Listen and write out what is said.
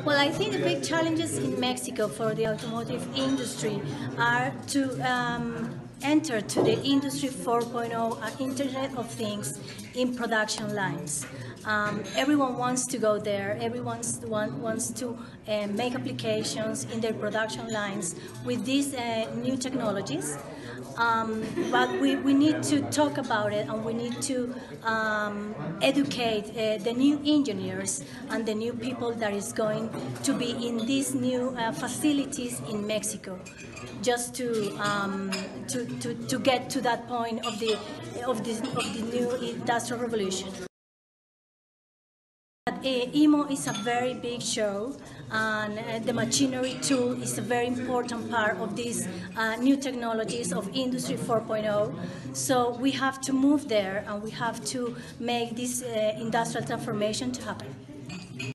Well, I think the big challenges in Mexico for the automotive industry are to enter to the Industry 4.0 Internet of Things in production lines. Everyone wants to go there. Everyone wants to make applications in their production lines with these new technologies. But we need to talk about it, and we need to educate the new engineers and the new people that is going to be in these new facilities in Mexico, just to get to that point of the new industrial revolution. EMO is a very big show, and the machinery tool is a very important part of these new technologies of Industry 4.0. So we have to move there, and we have to make this industrial transformation to happen.